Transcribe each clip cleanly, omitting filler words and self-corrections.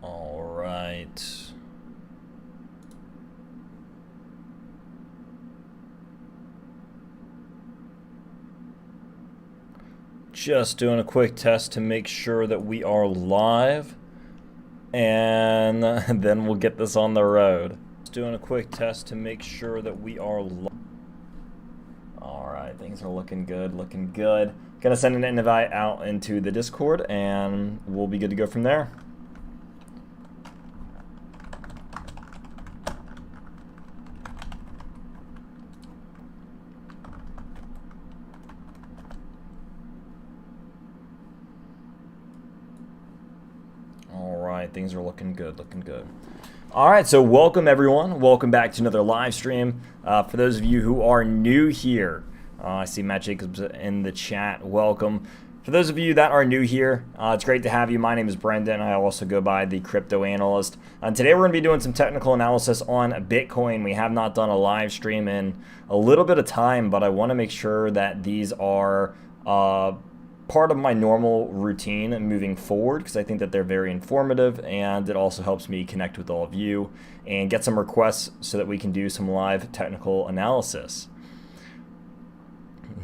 All right. Just doing a quick test to make sure that we are live, and then we'll get this on the road. Just doing a quick test to make sure that we are live. All right, things are looking good, looking good. Gonna send an invite out into the Discord, and we'll be good to go from there. Things are looking good, looking good. All right, so welcome everyone. Welcome back to another live stream. For those of you who are new here, I see Matt Jacobs in the chat. Welcome. For those of you that are new here, it's great to have you. My name is Brendan. I also go by the Crypto Analyst. Today we're going to be doing some technical analysis on Bitcoin. We have not done a live stream in a little bit of time, but I want to make sure that these are part of my normal routine moving forward, because I think that they're very informative, and it also helps me connect with all of you and get some requests so that we can do some live technical analysis.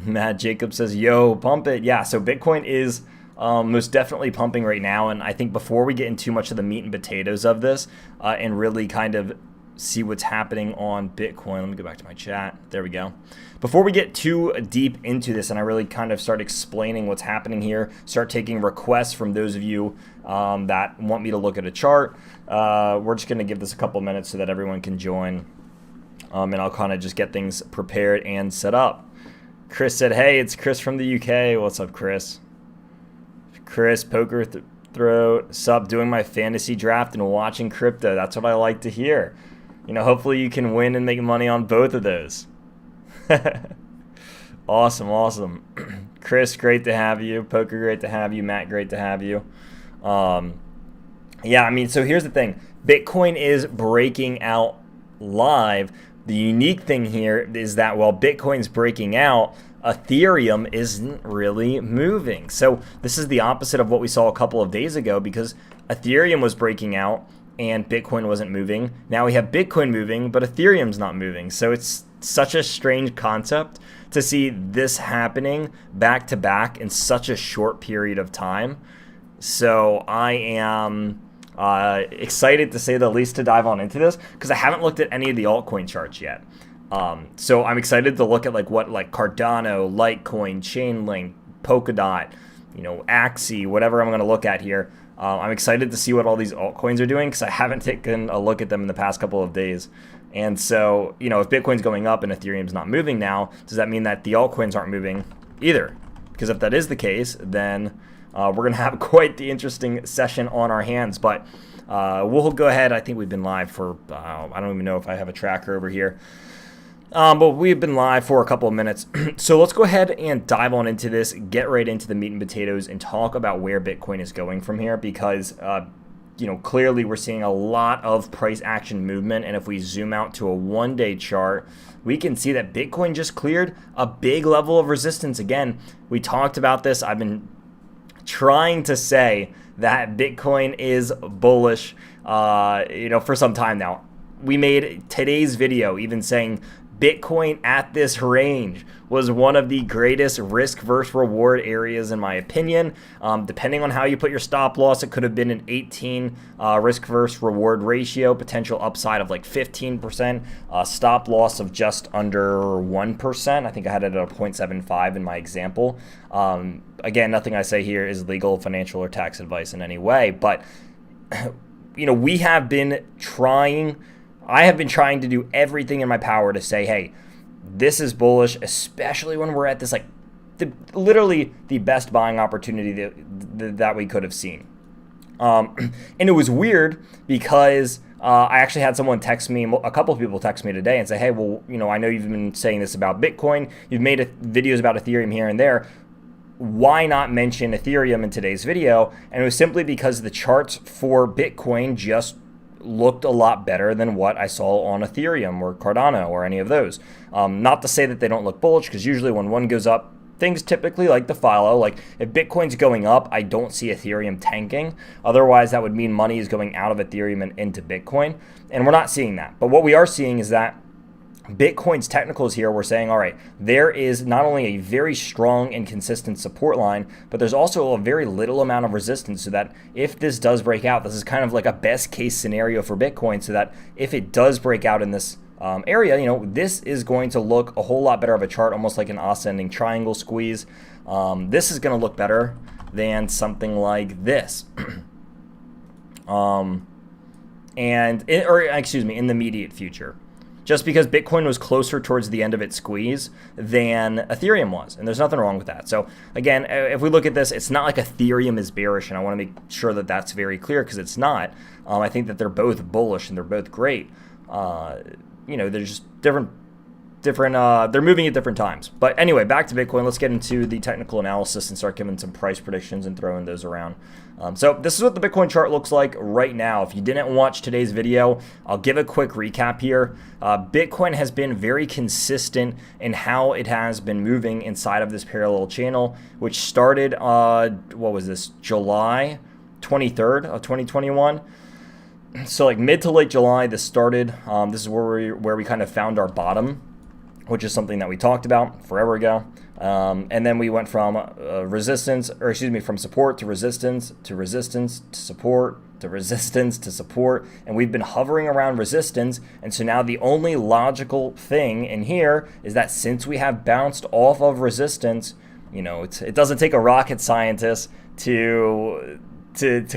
Matt Jacob says, yo, pump it. Yeah, so Bitcoin is most definitely pumping right now, and I think before we get into too much of the meat and potatoes of this and really kind of see what's happening on Bitcoin. Let me go back to my chat. There we go. Before we get too deep into this and I really kind of start explaining what's happening here, start taking requests from those of you that want me to look at a chart, we're just going to give this a couple minutes so that everyone can join, and I'll kind of just get things prepared and set up. Chris said, hey, it's Chris from the UK. What's up, Chris? Chris, poker throat, sup, doing my fantasy draft and watching crypto. That's what I like to hear. You know, hopefully you can win and make money on both of those. Awesome, awesome. Chris, great to have you. Poker, great to have you. Matt, great to have you. Yeah, I mean, so here's the thing. Bitcoin is breaking out live. The unique thing here is that while Bitcoin's breaking out, Ethereum isn't really moving. So this is the opposite of what we saw a couple of days ago, because Ethereum was breaking out and Bitcoin wasn't moving. Now we have Bitcoin moving, but Ethereum's not moving. So it's such a strange concept to see this happening back to back in such a short period of time. So I am excited, to say the least, to dive on into this, because I haven't looked at any of the altcoin charts yet. So I'm excited to look at what Cardano, Litecoin, Chainlink, Polkadot, Axie, whatever I'm going to look at here. I'm excited to see what all these altcoins are doing, because I haven't taken a look at them in the past couple of days. And so, if Bitcoin's going up and Ethereum's not moving now, does that mean that the altcoins aren't moving either? Because if that is the case, then we're going to have quite the interesting session on our hands. But we'll go ahead. I think we've been live for, I don't even know if I have a tracker over here. But we've been live for a couple of minutes. So let's go ahead and dive on into this, get right into the meat and potatoes, and talk about where Bitcoin is going from here, because clearly we're seeing a lot of price action movement. And if we zoom out to a one-day chart, we can see that Bitcoin just cleared a big level of resistance. Again, we talked about this. I've been trying to say that Bitcoin is bullish, for some time now. We made today's video even saying Bitcoin at this range was one of the greatest risk versus reward areas, in my opinion. Depending on how you put your stop loss, it could have been an 18 risk versus reward ratio, potential upside of 15%, stop loss of just under 1%. I think I had it at a 0.75 in my example. Again, nothing I say here is legal, financial, or tax advice in any way, but we have been trying. I have been trying to do everything in my power to say, hey, this is bullish, especially when we're at this literally the best buying opportunity that we could have seen. And it was weird because I actually had someone text me, a couple of people text me today and say, hey, well, I know you've been saying this about Bitcoin. You've made videos about Ethereum here and there. Why not mention Ethereum in today's video? And it was simply because the charts for Bitcoin just looked a lot better than what I saw on Ethereum or Cardano or any of those. Not to say that they don't look bullish, because usually when one goes up, things typically like to follow. Like if Bitcoin's going up, I don't see Ethereum tanking. Otherwise, that would mean money is going out of Ethereum and into Bitcoin. And we're not seeing that. But what we are seeing is that Bitcoin's technicals here, we're saying, all right, there is not only a very strong and consistent support line, but there's also a very little amount of resistance, so that if this does break out, this is kind of like a best case scenario for Bitcoin, so that if it does break out in this area, this is going to look a whole lot better of a chart, almost like an ascending triangle squeeze. This is going to look better than something like this. In the immediate future. Just because Bitcoin was closer towards the end of its squeeze than Ethereum was. And there's nothing wrong with that. So again, if we look at this, it's not like Ethereum is bearish, and I want to make sure that that's very clear, because it's not. I think that they're both bullish and they're both great. They're just different, they're moving at different times. But anyway, back to Bitcoin. Let's get into the technical analysis and start giving some price predictions and throwing those around. So this is what the Bitcoin chart looks like right now. If you didn't watch today's video, I'll give a quick recap here. Bitcoin has been very consistent in how it has been moving inside of this parallel channel, which started, July 23rd of 2021. So like mid to late July, this started. This is where we kind of found our bottom, which is something that we talked about forever ago. And then we went from from support to resistance, to resistance, to support, to resistance, to support. And we've been hovering around resistance. And so now the only logical thing in here is that since we have bounced off of resistance, it doesn't take a rocket scientist to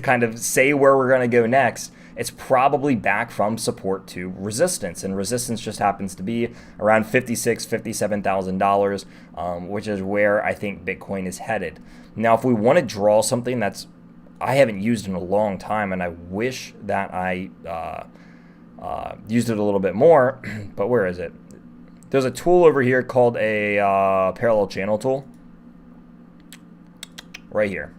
kind of say where we're going to go next. It's probably back from support to resistance, and resistance just happens to be around $56,000, $57,000, which is where I think Bitcoin is headed. Now, if we want to draw something that's I haven't used in a long time, and I wish that I used it a little bit more, but where is it? There's a tool over here called a parallel channel tool, right here.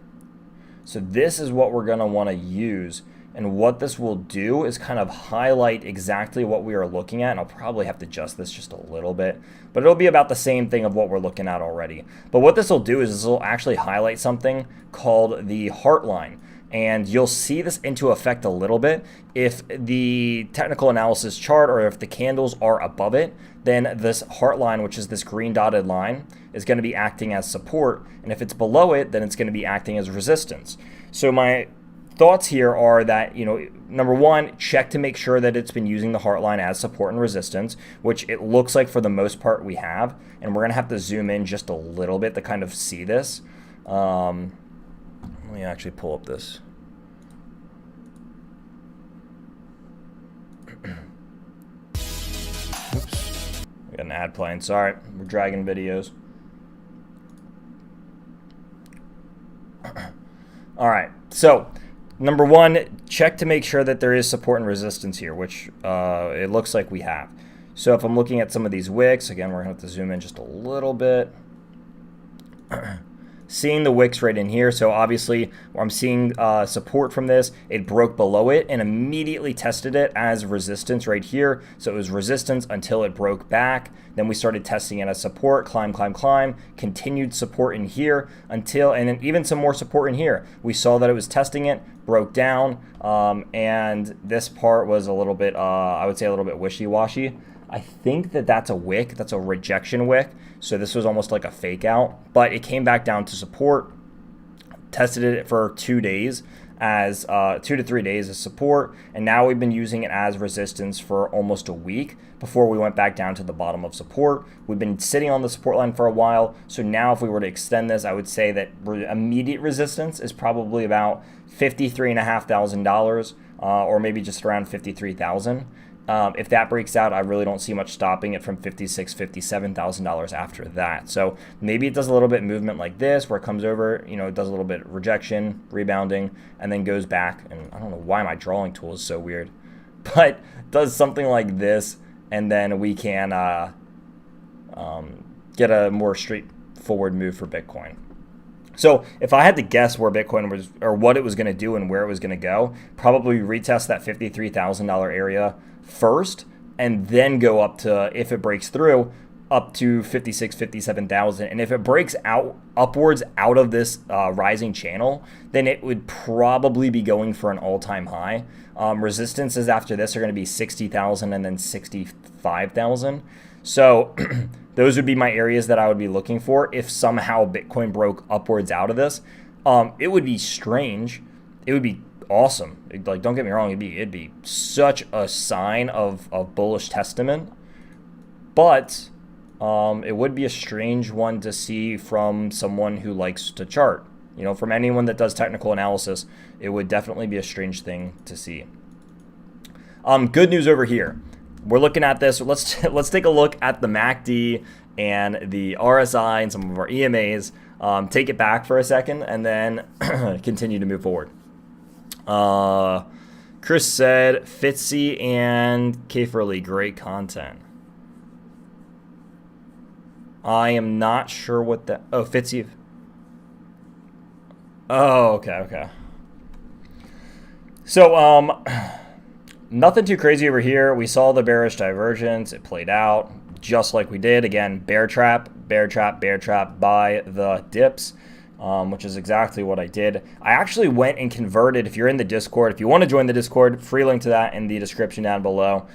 So this is what we're going to want to use. And what this will do is kind of highlight exactly what we are looking at. And I'll probably have to adjust this just a little bit, but it'll be about the same thing of what we're looking at already. But what this will do is this will actually highlight something called the heart line. And you'll see this into effect a little bit. If the technical analysis chart, or if the candles are above it, then this heart line, which is this green dotted line, is going to be acting as support. And if it's below it, then it's going to be acting as resistance. So my thoughts here are that, number one, check to make sure that it's been using the heart line as support and resistance, which it looks like for the most part we have. And we're going to have to zoom in just a little bit to kind of see this. Let me actually pull up this. Oops. We got an ad playing. Sorry, we're dragging videos. All right, so number one, check to make sure that there is support and resistance here, which it looks like we have. So if I'm looking at some of these wicks, again, we're going to have to zoom in just a little bit. Seeing the wicks right in here. So obviously I'm seeing support from this. It broke below it and immediately tested it as resistance right here. So it was resistance until it broke back. Then we started testing it as support, climb, climb, climb, continued support in here until, and then even some more support in here. We saw that it was testing it, broke down, and this part was a little bit, I would say a little bit wishy-washy. I think that that's a wick, that's a rejection wick. So this was almost like a fake out, but it came back down to support, tested it for 2 days as 2 to 3 days as support, and now we've been using it as resistance for almost a week before we went back down to the bottom of support. We've been sitting on the support line for a while, so now if we were to extend this, I would say that immediate resistance is probably about $53,500, or maybe just around 53,000. If that breaks out, I really don't see much stopping it from $56,000, $57,000 after that. So maybe it does a little bit movement like this, where it comes over, it does a little bit rejection, rebounding, and then goes back. And I don't know why my drawing tool is so weird, but does something like this, and then we can get a more straightforward move for Bitcoin. So if I had to guess where Bitcoin was, or what it was going to do and where it was going to go, probably retest that $53,000 area first, and then go up to, if it breaks through, up to 56, 57,000. And if it breaks out upwards out of this rising channel, then it would probably be going for an all-time high. Resistances after this are going to be 60,000 and then 65,000. So those would be my areas that I would be looking for if somehow Bitcoin broke upwards out of this. It would be strange. It would be awesome. Like, don't get me wrong, it'd be such a sign of bullish testament. But it would be a strange one to see from someone who likes to chart. You know, from anyone that does technical analysis, it would definitely be a strange thing to see. Good news over here. We're looking at this. Let's take a look at the MACD and the RSI and some of our EMAs. Take it back for a second and then continue to move forward. Chris said, Fitzy and Kaferly, great content. I am not sure what that... Oh, Fitzy. Oh, okay. So, nothing too crazy over here. We saw the bearish divergence. It played out just like we did. Again, bear trap by the dips, which is exactly what I did. I actually went and converted. If you're in the Discord, if you want to join the Discord, free link to that in the description down below.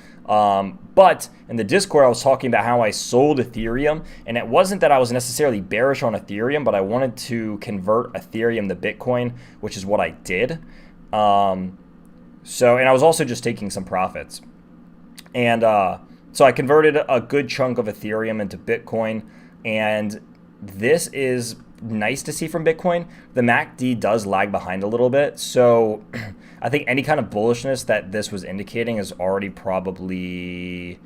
But in the Discord, I was talking about how I sold Ethereum, and it wasn't that I was necessarily bearish on Ethereum, but I wanted to convert Ethereum to Bitcoin, which is what I did. And I was also just taking some profits. And so I converted a good chunk of Ethereum into Bitcoin, and this is nice to see from Bitcoin. The MACD does lag behind a little bit, so I think any kind of bullishness that this was indicating is already probably,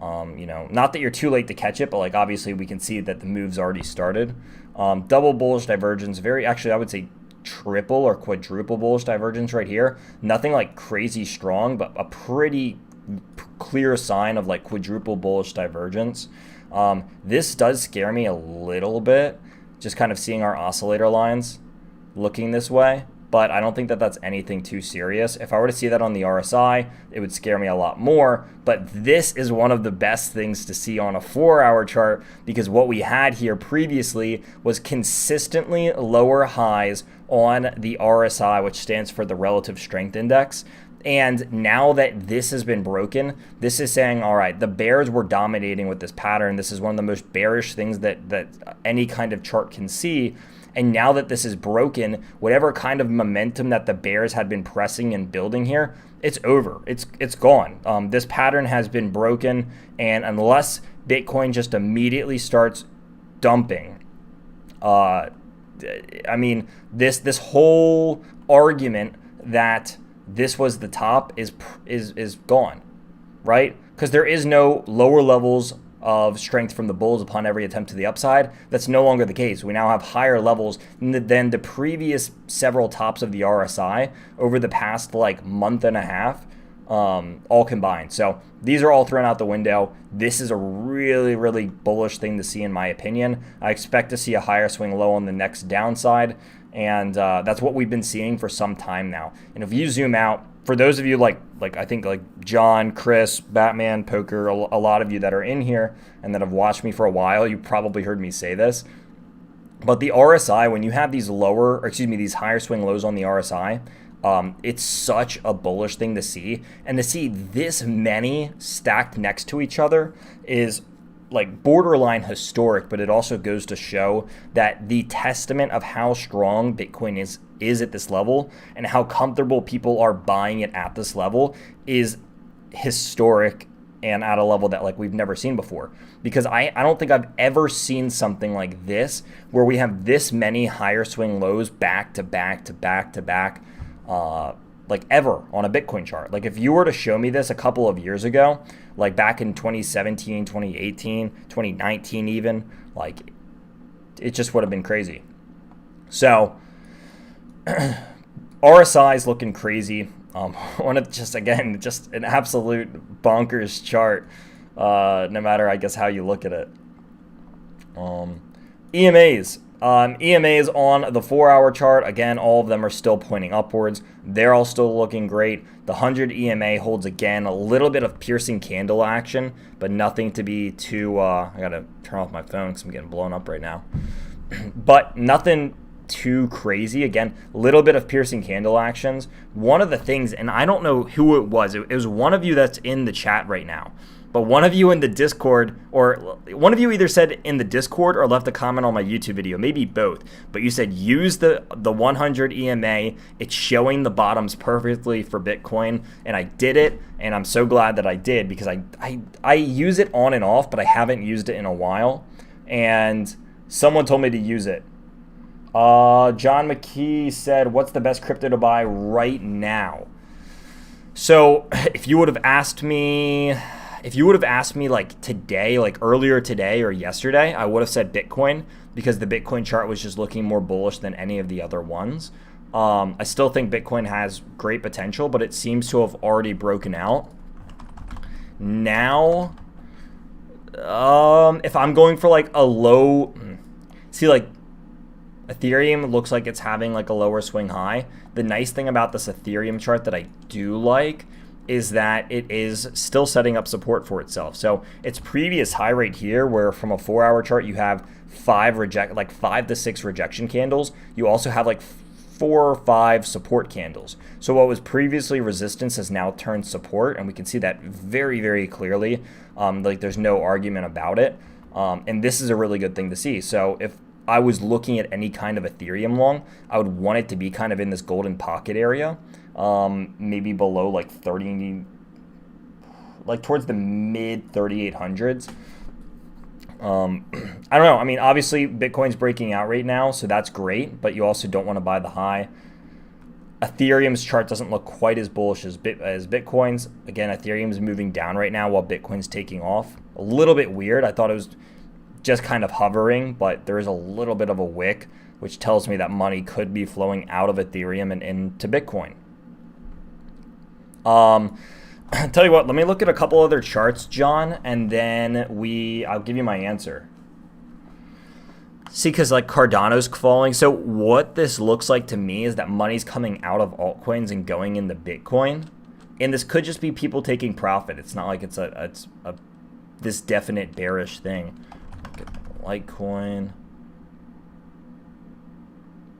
not that you're too late to catch it, but like obviously we can see that the move's already started. Double bullish divergence, actually I would say triple or quadruple bullish divergence right here. Nothing like crazy strong, but a pretty clear sign of like quadruple bullish divergence. This does scare me a little bit, just kind of seeing our oscillator lines looking this way, but I don't think that that's anything too serious. If I were to see that on the RSI, it would scare me a lot more, but this is one of the best things to see on a 4-hour chart, because what we had here previously was consistently lower highs on the RSI, which stands for the Relative Strength Index. And now that this has been broken, this is saying, all right, the bears were dominating with this pattern. This is one of the most bearish things that any kind of chart can see. And now that this is broken, whatever kind of momentum that the bears had been pressing and building here, it's over. It's gone. This pattern has been broken. And unless Bitcoin just immediately starts dumping, this whole argument that this was the top is gone, right? Because there is no lower levels of strength from the bulls upon every attempt to the upside. That's no longer the case. We now have higher levels than the previous several tops of the RSI over the past like month and a half, all combined. So these are all thrown out the window. This is a really, really bullish thing to see in my opinion. I expect to see a higher swing low on the next downside. And that's what we've been seeing for some time now. And if you zoom out, for those of you like I think like John, Chris, Batman, Poker, a lot of you that are in here and that have watched me for a while, you probably heard me say this. But the RSI, when you have these these higher swing lows on the RSI, it's such a bullish thing to see. And to see this many stacked next to each other is like borderline historic, but it also goes to show that the testament of how strong Bitcoin is at this level and how comfortable people are buying it at this level is historic and at a level that like we've never seen before. Because I don't think I've ever seen something like this where we have this many higher swing lows back to back to back to back, like ever on a Bitcoin chart. Like if you were to show me this a couple of years ago, like back in 2017, 2018, 2019 even, like it just would have been crazy. So RSI is looking crazy. One of just an absolute bonkers chart, no matter I guess how you look at it. EMAs. EMAs on the 4-hour chart, again, all of them are still pointing upwards. They're all still looking great. The 100 EMA holds, again, a little bit of piercing candle action, but nothing to be too, I gotta turn off my phone because I'm getting blown up right now. But nothing too crazy. Again, a little bit of piercing candle actions. One of the things, and I don't know who it was one of you that's in the chat right now. But one of you in the Discord, or one of you either said in the Discord or left a comment on my YouTube video, maybe both. But you said use the 100 EMA. It's showing the bottoms perfectly for Bitcoin, and I did it, and I'm so glad that I did because I use it on and off, but I haven't used it in a while. And someone told me to use it. John McKee said, "What's the best crypto to buy right now?" So if you would have asked me like today, like earlier today or yesterday, I would have said Bitcoin because the Bitcoin chart was just looking more bullish than any of the other ones. I still think Bitcoin has great potential, but it seems to have already broken out. Now, if I'm going for like a low, see like Ethereum looks like it's having like a lower swing high. The nice thing about this Ethereum chart that I do like is that it is still setting up support for itself. So its previous high right here, where from a 4-hour chart you have 5 to 6 rejection candles, you also have like 4 or 5 support candles. So what was previously resistance has now turned support, and we can see that very, very clearly. Like there's no argument about it. And this is a really good thing to see. So if I was looking at any kind of Ethereum long, I would want it to be kind of in this golden pocket area. Maybe below like 30, like towards the mid 3800s. I don't know. I mean, obviously Bitcoin's breaking out right now, so that's great, but you also don't want to buy the high. Ethereum's chart doesn't look quite as bullish as Bitcoin's. Again, Ethereum's moving down right now while Bitcoin's taking off. A little bit weird. I thought it was just kind of hovering, but there is a little bit of a wick, which tells me that money could be flowing out of Ethereum and into Bitcoin. Tell you what, let me look at a couple other charts, John, and then I'll give you my answer. See, because like Cardano's falling. So what this looks like to me is that money's coming out of altcoins and going into Bitcoin. And this could just be people taking profit. It's not like it's this definite bearish thing. Litecoin.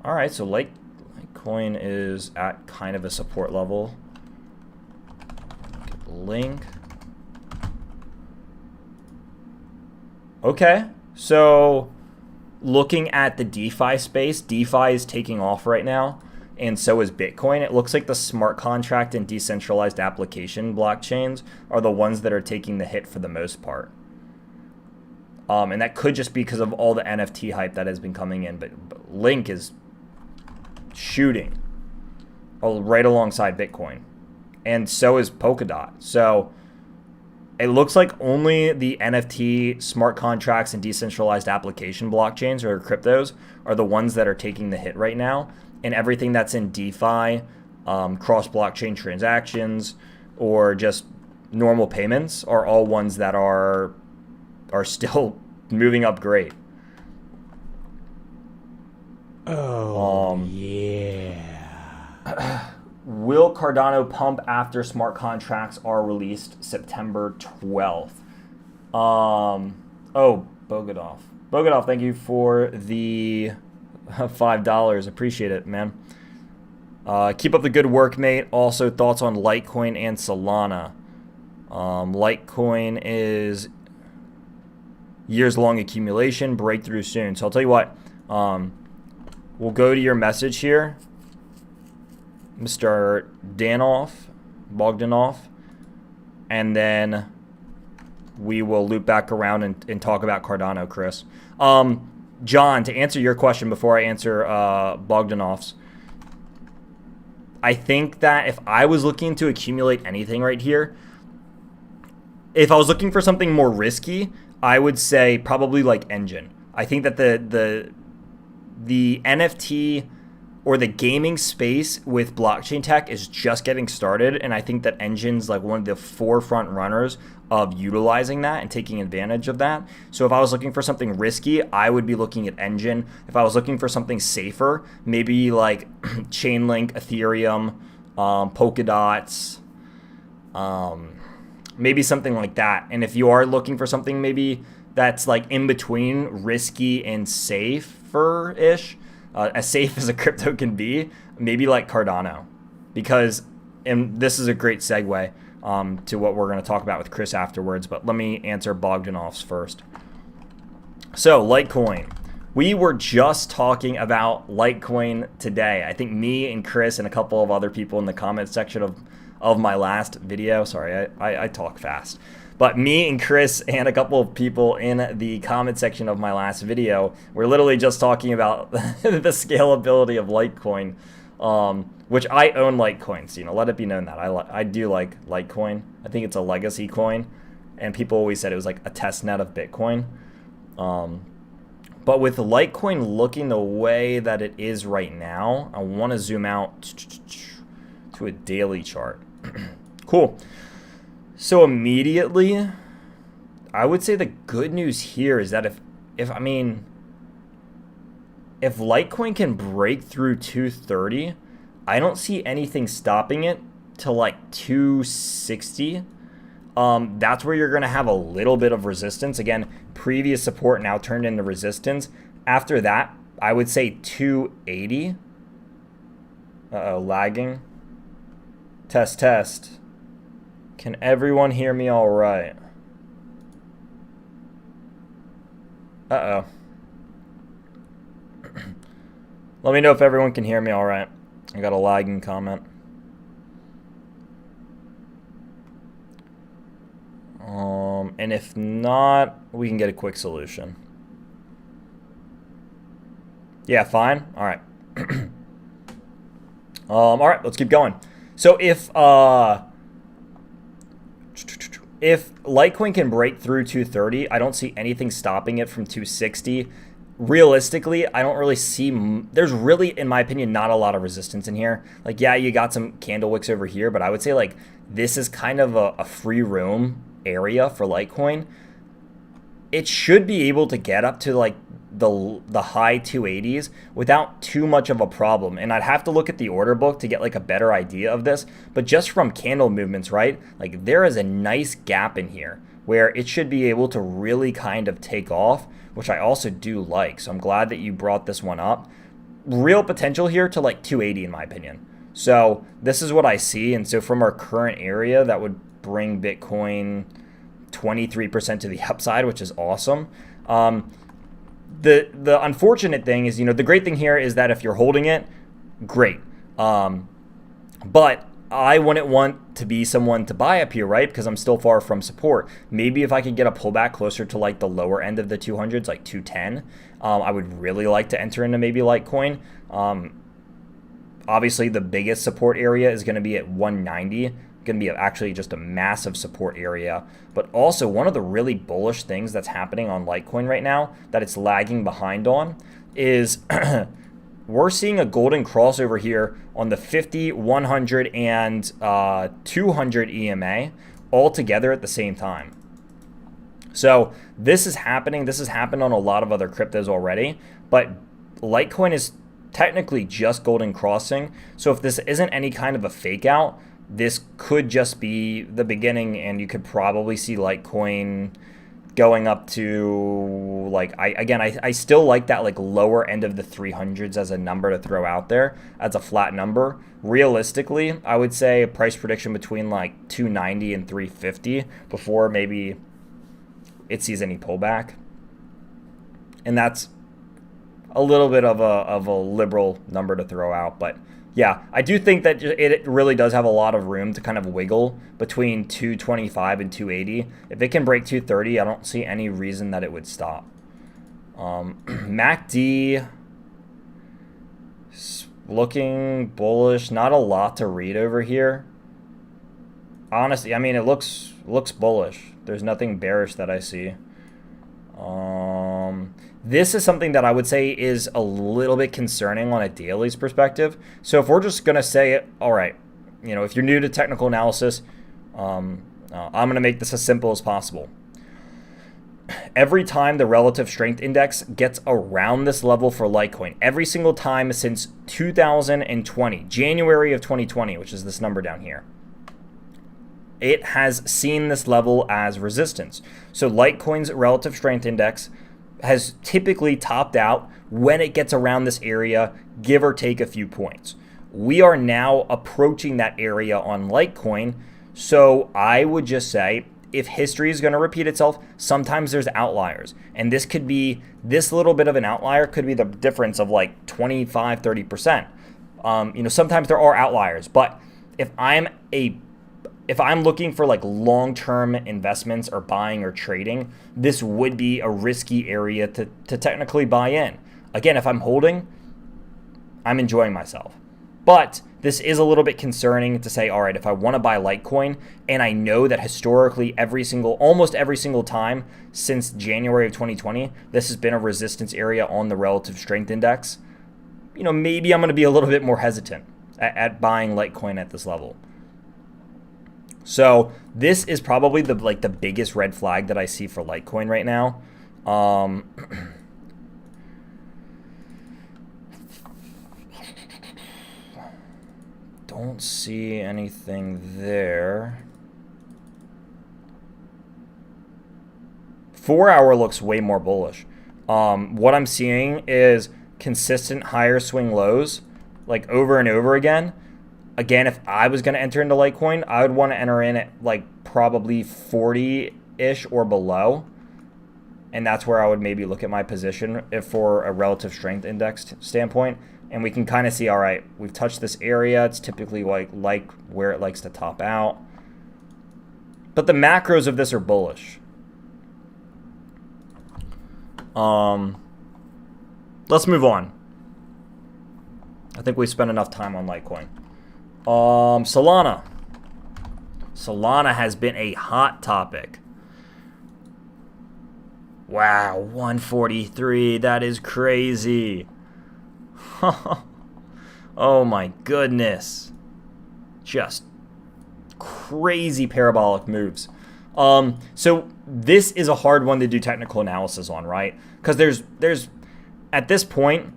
All right, so Litecoin is at kind of a support level. Link. Okay, so looking at the DeFi space, DeFi is taking off right now, and so is Bitcoin. It looks like the smart contract and decentralized application blockchains are the ones that are taking the hit for the most part. And that could just be because of all the NFT hype that has been coming in, but Link is shooting right alongside Bitcoin. And so is Polkadot. So it looks like only the NFT smart contracts and decentralized application blockchains or cryptos are the ones that are taking the hit right now. And everything that's in DeFi, cross-blockchain transactions, or just normal payments are all ones that are still moving up great. Oh, yeah. Will Cardano pump after smart contracts are released September 12th? Oh, Bogodoff. Bogodoff, thank you for the $5. Appreciate it, man. Keep up the good work, mate. Also, thoughts on Litecoin and Solana. Litecoin is years-long accumulation, breakthrough soon. So I'll tell you what. We'll go to your message here, Mr. Bogdanov, and then we will loop back around and talk about Cardano, Chris. John, to answer your question before I answer Bogdanov's, I think that if I was looking to accumulate anything right here, if I was looking for something more risky, I would say probably like Engine. I think that the NFT or the gaming space with blockchain tech is just getting started, and I think that Engine's like one of the forefront runners of utilizing that and taking advantage of that. So if I was looking for something risky, I would be looking at Engine. If I was looking for something safer, maybe like Chainlink, Ethereum, Polkadots, maybe something like that. And if you are looking for something maybe that's like in between risky and safer-ish, as safe as a crypto can be, maybe like Cardano. Because, and this is a great segue to what we're going to talk about with Chris afterwards, but let me answer Bogdanov's first. So, Litecoin. We were just talking about Litecoin today. I think me and Chris and a couple of other people in the comment section of my last video. Sorry, I talk fast. But me and Chris and a couple of people in the comment section of my last video, we're literally just talking about the scalability of Litecoin, which I own Litecoin. So, let it be known that I do like Litecoin. I think it's a legacy coin, and people always said it was like a test net of Bitcoin. But with Litecoin looking the way that it is right now, I want to zoom out to a daily chart. Cool. So immediately, I would say the good news here is that if Litecoin can break through 230, I don't see anything stopping it to like 260. That's where you're going to have a little bit of resistance. Again, previous support now turned into resistance. After that, I would say 280. Lagging. Test. Can everyone hear me all right? Let me know if everyone can hear me all right. I got a lagging comment. And if not, we can get a quick solution. Yeah, fine. All right. All right, let's keep going. So if Litecoin can break through 230, I don't see anything stopping it from 260. Realistically, I don't really see, there's really, in my opinion, not a lot of resistance in here. Like, yeah, you got some candle wicks over here, but I would say like this is kind of a free roam area for Litecoin. It should be able to get up to like the high 280s without too much of a problem. And I'd have to look at the order book to get like a better idea of this. But just from candle movements, right? Like there is a nice gap in here where it should be able to really kind of take off, which I also do like. So I'm glad that you brought this one up. Real potential here to like 280 in my opinion. So this is what I see. And so from our current area, that would bring Bitcoin 23% to the upside, which is awesome. The unfortunate thing is, the great thing here is that if you're holding it, great. But I wouldn't want to be someone to buy up here, right? Because I'm still far from support. Maybe if I could get a pullback closer to like the lower end of the 200s, like 210, I would really like to enter into maybe Litecoin. Obviously, the biggest support area is going to be at 190. Going to be actually just a massive support area. But also one of the really bullish things that's happening on Litecoin right now that it's lagging behind on is we're seeing a golden crossover here on the 50, 100, and 200 EMA all together at the same time. So this is happening. This has happened on a lot of other cryptos already, but Litecoin is technically just golden crossing. So if this isn't any kind of a fake out, this could just be the beginning, and you could probably see Litecoin going up to like I still like that like lower end of the 300s as a number to throw out there as a flat number. Realistically, I would say a price prediction between like 290 and 350 before maybe it sees any pullback, and that's a little bit of a liberal number to throw out, but. Yeah, I do think that it really does have a lot of room to kind of wiggle between 225 and 280. If it can break 230, I don't see any reason that it would stop. MACD looking bullish. Not a lot to read over here. Honestly, I mean, it looks bullish. There's nothing bearish that I see. This is something that I would say is a little bit concerning on a daily's perspective. So if we're just going to say, all right, if you're new to technical analysis, I'm going to make this as simple as possible. Every time the relative strength index gets around this level for Litecoin, every single time since 2020, January of 2020, which is this number down here, it has seen this level as resistance. So Litecoin's relative strength index has typically topped out when it gets around this area, give or take a few points. We are now approaching that area on Litecoin. So I would just say, if history is going to repeat itself, sometimes there's outliers. And this could be, this little bit of an outlier could be the difference of like 25, 30%. Sometimes there are outliers, but if I'm looking for like long-term investments or buying or trading, this would be a risky area to technically buy in. Again, if I'm holding, I'm enjoying myself. But this is a little bit concerning to say, all right, if I want to buy Litecoin, and I know that historically almost every single time since January of 2020, this has been a resistance area on the relative strength index, maybe I'm going to be a little bit more hesitant at buying Litecoin at this level. So this is probably the biggest red flag that I see for Litecoin right now. Don't see anything there. 4 hour looks way more bullish. What I'm seeing is consistent higher swing lows, like over and over again. Again, if I was going to enter into Litecoin, I would want to enter in at like probably 40-ish or below. And that's where I would maybe look at my position if for a relative strength index standpoint. And we can kind of see, all right, we've touched this area. It's typically like where it likes to top out. But the macros of this are bullish. Let's move on. I think we spent enough time on Litecoin. Solana. Solana has been a hot topic. Wow, 143. That is crazy. Oh my goodness. Just crazy parabolic moves. So this is a hard one to do technical analysis on, right? Because there's at this point,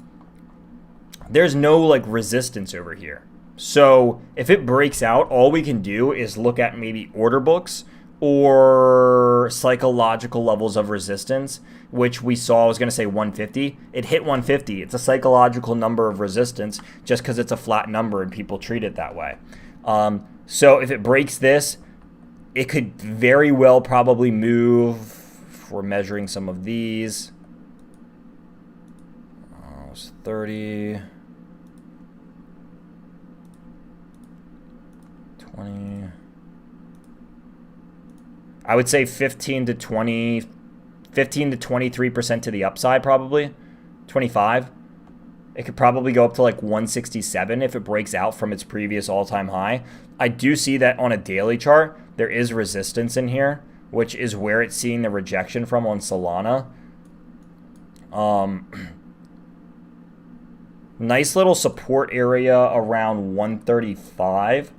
there's no like resistance over here. So if it breaks out, all we can do is look at maybe order books or psychological levels of resistance, which we saw, I was going to say 150. It hit 150. It's a psychological number of resistance just because it's a flat number and people treat it that way. So if it breaks this, it could very well probably move, if we're measuring some of these, it's 30, 20, I would say 15 to 23% to the upside, probably 25. It could probably go up to like 167 if it breaks out from its previous all-time high. I do see that on a daily chart, there is resistance in here, which is where it's seeing the rejection from on Solana. Nice little support area around 135.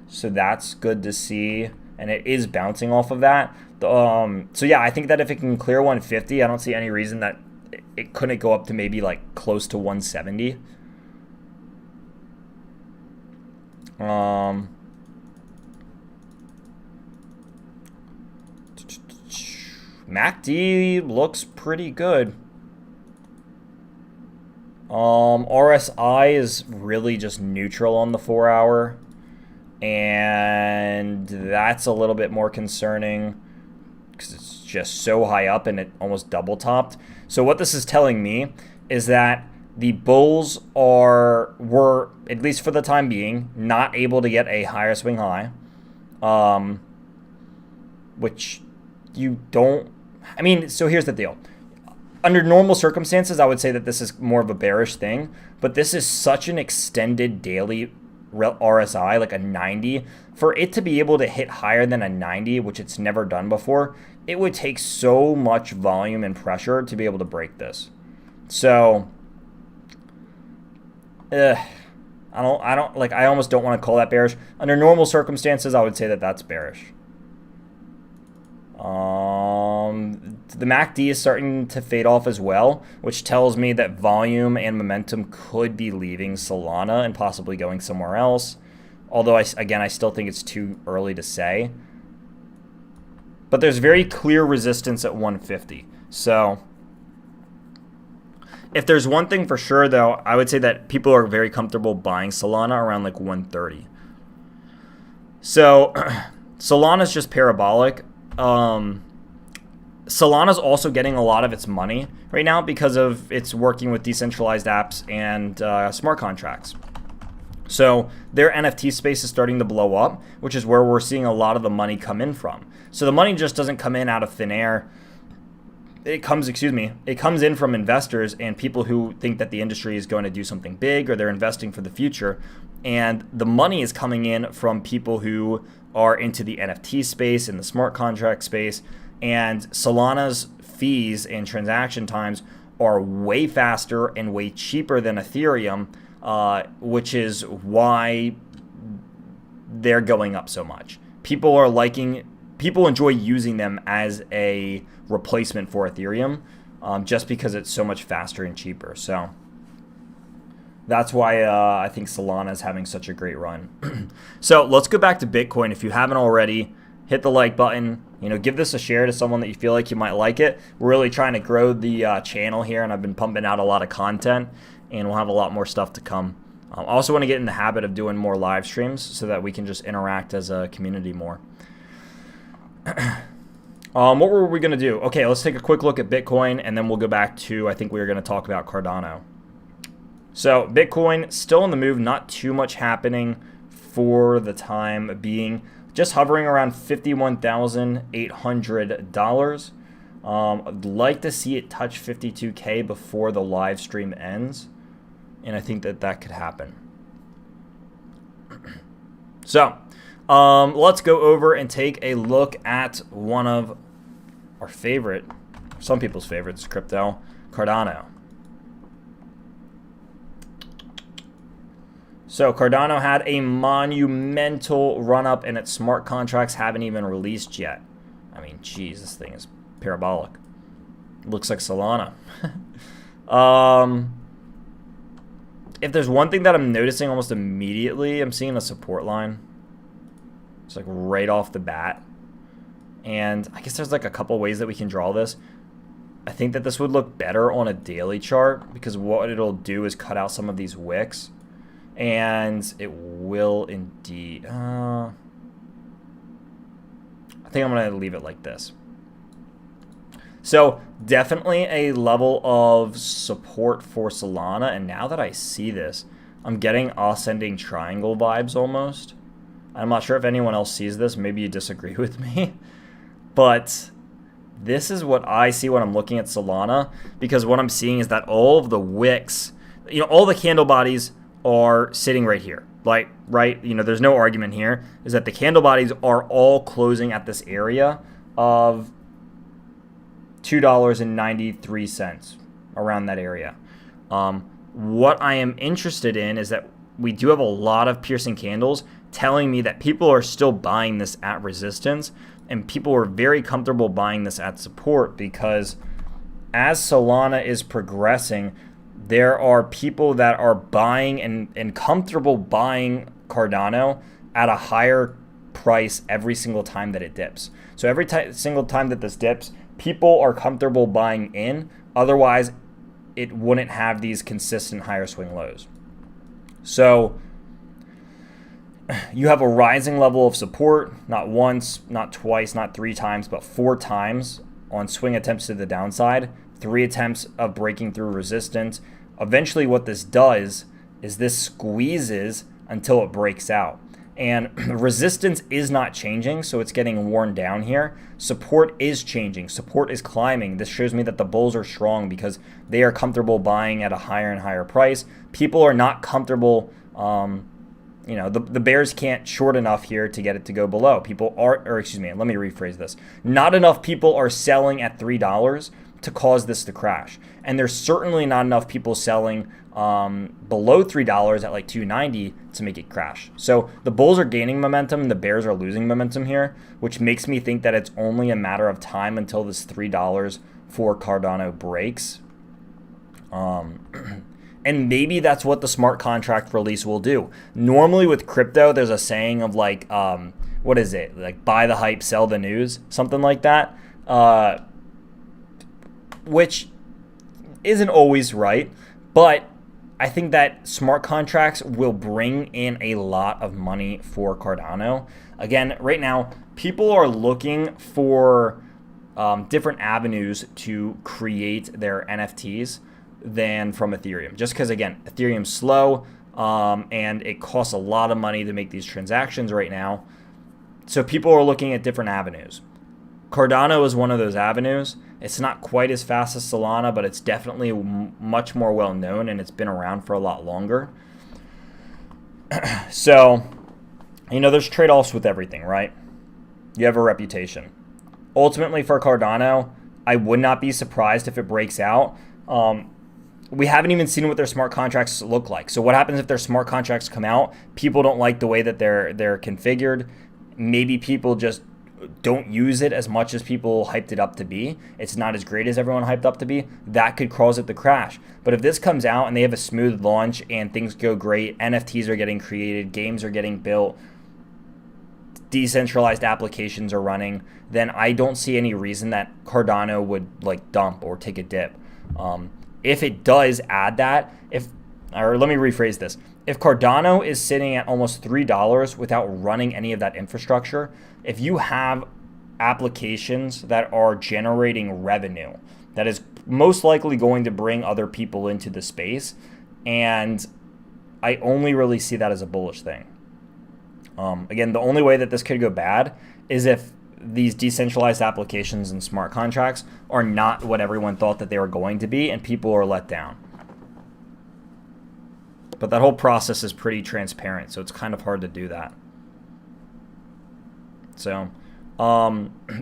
So that's good to see. And it is bouncing off of that. So yeah, I think that if it can clear 150, I don't see any reason that it couldn't go up to maybe like close to 170. MACD looks pretty good. RSI is really just neutral on the 4 hour. And that's a little bit more concerning because it's just so high up and it almost double topped. So what this is telling me is that the bulls were, at least for the time being, not able to get a higher swing high, which you don't, I mean, so here's the deal. Under normal circumstances, I would say that this is more of a bearish thing, but this is such an extended daily RSI, like a 90. For it to be able to hit higher than a 90, which it's never done before, it would take so much volume and pressure to be able to break this. So, I almost don't want to call that bearish. Under normal circumstances, I would say that that's bearish. The MACD is starting to fade off as well, which tells me that volume and momentum could be leaving Solana and possibly going somewhere else. Although, I still think it's too early to say. But there's very clear resistance at 150. So, if there's one thing for sure, though, I would say that people are very comfortable buying Solana around like 130. So, Solana's just parabolic. Solana's also getting a lot of its money right now because of it's working with decentralized apps and smart contracts. So their NFT space is starting to blow up, which is where we're seeing a lot of the money come in from. So the money just doesn't come in out of thin air. It comes in from investors and people who think that the industry is going to do something big or they're investing for the future. And the money is coming in from people who are into the NFT space and the smart contract space. And Solana's fees and transaction times are way faster and way cheaper than Ethereum, which is why they're going up so much. People enjoy using them as a replacement for Ethereum, just because it's so much faster and cheaper. So that's why I think Solana is having such a great run. So let's go back to Bitcoin. If you haven't already, hit the like button. Give this a share to someone that you feel like you might like it. We're really trying to grow the channel here, and I've been pumping out a lot of content, and we'll have a lot more stuff to come. I also want to get in the habit of doing more live streams so that we can just interact as a community more. What were we going to do? Okay, let's take a quick look at Bitcoin, and then we'll go back to, I think we were going to talk about Cardano. So Bitcoin, still in the move, not too much happening for the time being. Just hovering around $51,800. I'd like to see it touch 52K before the live stream ends, and I think that could happen. So, let's go over and take a look at one of our favorite, some people's favorites, crypto, Cardano. So Cardano had a monumental run-up, and its smart contracts haven't even released yet. I mean, geez, this thing is parabolic. Looks like Solana. If there's one thing that I'm noticing almost immediately, I'm seeing a support line. It's like right off the bat. And I guess there's like a couple ways that we can draw this. I think that this would look better on a daily chart because what it'll do is cut out some of these wicks. And it will indeed. I think I'm going to leave it like this. So definitely a level of support for Solana. And now that I see this, I'm getting ascending triangle vibes almost. I'm not sure if anyone else sees this. Maybe you disagree with me. But this is what I see when I'm looking at Solana. Because what I'm seeing is that all of the wicks, all the candle bodies are sitting right here. Like, right, there's no argument here, is that the candle bodies are all closing at this area of $2.93, around that area. What I am interested in is that we do have a lot of piercing candles telling me that people are still buying this at resistance, and people are very comfortable buying this at support because as Solana is progressing, there are people that are buying and comfortable buying Cardano at a higher price every single time that it dips. So every single time that this dips, people are comfortable buying in. Otherwise, it wouldn't have these consistent higher swing lows. So you have a rising level of support, not once, not twice, not 3 times, but 4 times on swing attempts to the downside, 3 attempts of breaking through resistance. Eventually what this does is this squeezes until it breaks out. And resistance is not changing, so it's getting worn down here. Support is changing. Support is climbing. This shows me that the bulls are strong because they are comfortable buying at a higher and higher price. People are not comfortable. The bears can't short enough here to get it to go below. Let me rephrase this. Not enough people are selling at $3 to cause this to crash. And there's certainly not enough people selling below $3 at like $2.90 to make it crash. So the bulls are gaining momentum and the bears are losing momentum here, which makes me think that it's only a matter of time until this $3 for Cardano breaks. And maybe that's what the smart contract release will do. Normally with crypto, there's a saying of like, what is it? Like buy the hype, sell the news, something like that. Which isn't always right, but I think that smart contracts will bring in a lot of money for Cardano. Again, right now, people are looking for different avenues to create their NFTs than from Ethereum. Just because, again, Ethereum's slow and it costs a lot of money to make these transactions right now. So people are looking at different avenues. Cardano is one of those avenues. It's not quite as fast as Solana, but it's definitely much more well known and it's been around for a lot longer. So, there's trade-offs with everything, right? You have a reputation. Ultimately for Cardano, I would not be surprised if it breaks out. We haven't even seen what their smart contracts look like. So what happens if their smart contracts come out? People don't like the way that they're configured. Maybe people just don't use it as much as people hyped it up to be. It's not as great as everyone hyped up to be. That could cause it to crash. But if this comes out and they have a smooth launch and things go great, NFTs are getting created, games are getting built, decentralized applications are running, then I don't see any reason that Cardano would like dump or take a dip. If it does add that, or let me rephrase this. If Cardano is sitting at almost $3 without running any of that infrastructure, if you have applications that are generating revenue, that is most likely going to bring other people into the space, and I only really see that as a bullish thing. Again, the only way that this could go bad is if these decentralized applications and smart contracts are not what everyone thought that they were going to be and people are let down. But that whole process is pretty transparent, so it's kind of hard to do that. So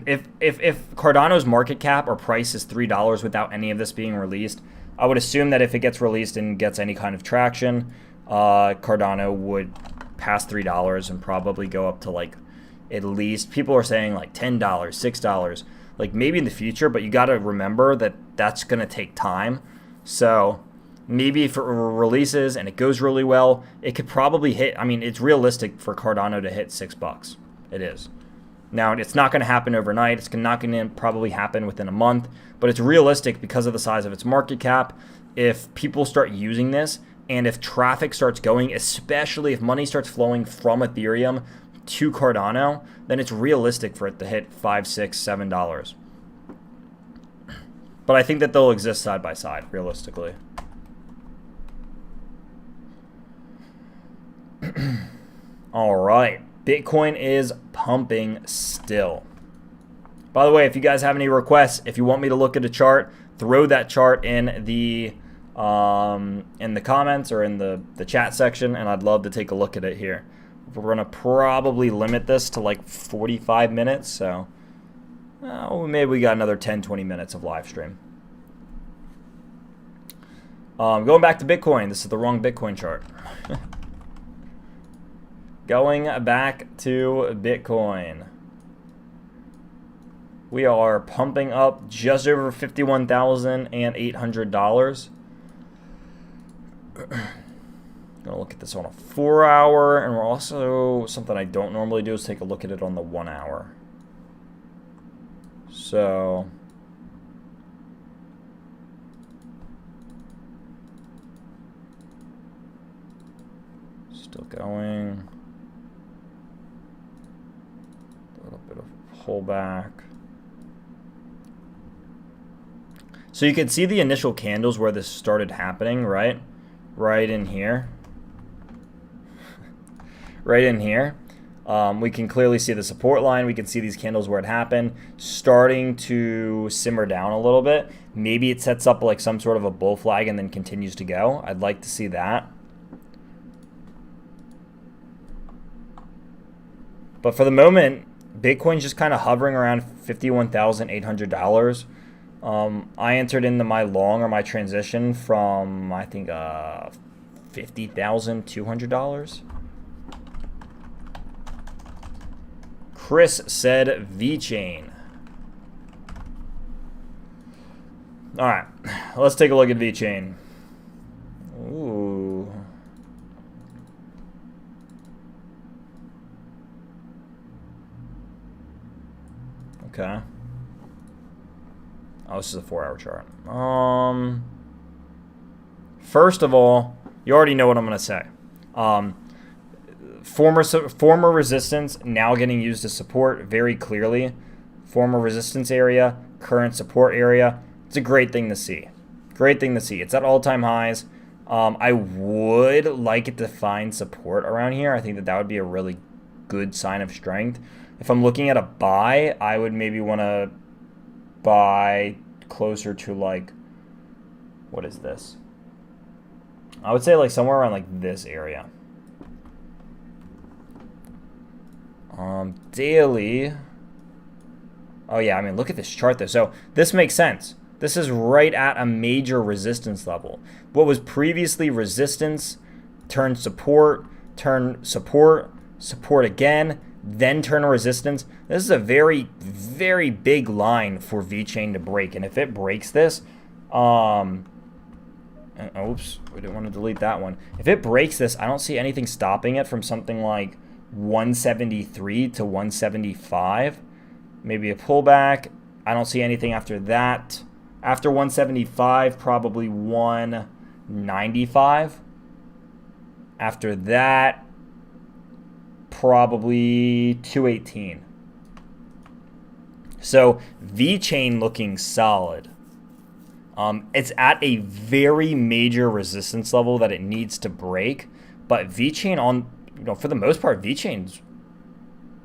if Cardano's market cap or price is $3 without any of this being released, I would assume that if it gets released and gets any kind of traction, Cardano would pass $3 and probably go up to like at least, people are saying like $10, $6, like maybe in the future, but you got to remember that that's going to take time. So maybe if it releases and it goes really well, it could probably hit, it's realistic for Cardano to hit $6. It is. Now, it's not going to happen overnight. It's not going to probably happen within a month, but it's realistic because of the size of its market cap. If people start using this and if traffic starts going, especially if money starts flowing from Ethereum to Cardano, then it's realistic for it to hit $5, $6, $7. But I think that they'll exist side by side, realistically. All right. Bitcoin is pumping still. By the way, if you guys have any requests, if you want me to look at a chart, throw that chart in the comments or in the chat section, and I'd love to take a look at it here. We're going to probably limit this to like 45 minutes, so maybe we got another 10-20 minutes of live stream. Going back to Bitcoin, this is the wrong Bitcoin chart. Going back to Bitcoin. We are pumping up just over $51,800. Gonna look at this on a 4-hour, and we're also, something I don't normally do is take a look at it on the 1 hour. So still going. A little bit of pullback. So you can see the initial candles where this started happening, right? Right in here. Right in here. We can clearly see the support line. We can see these candles where it happened, starting to simmer down a little bit. Maybe it sets up like some sort of a bull flag and then continues to go. I'd like to see that. But for the moment, Bitcoin's just kind of hovering around $51,800. I entered into my long or my transition from, I think, $50,200. Chris said VeChain. All right, let's take a look at VeChain. Ooh. Okay. Oh, this is a 4-hour chart. First of all, you already know what I'm going to say. Former resistance now getting used as support very clearly. Former resistance area, current support area. It's a great thing to see. Great thing to see. It's at all-time highs. I would like it to find support around here. I think that that would be a really good sign of strength. If I'm looking at a buy, I would maybe want to buy closer to like, what is this? I would say like somewhere around like this area. Daily. Oh yeah, I mean, look at this chart though. So this makes sense. This is right at a major resistance level. What was previously resistance turned support, support again, then turn to resistance. This is a very, very big line for VeChain to break. And if it breaks this, oops, we didn't want to delete that one. If it breaks this, I don't see anything stopping it from something like 173 to 175. Maybe a pullback. I don't see anything after that. After 175, probably 195. After that, probably 218. So VeChain looking solid. It's at a very major resistance level that it needs to break, but VeChain for the most part, VeChain's,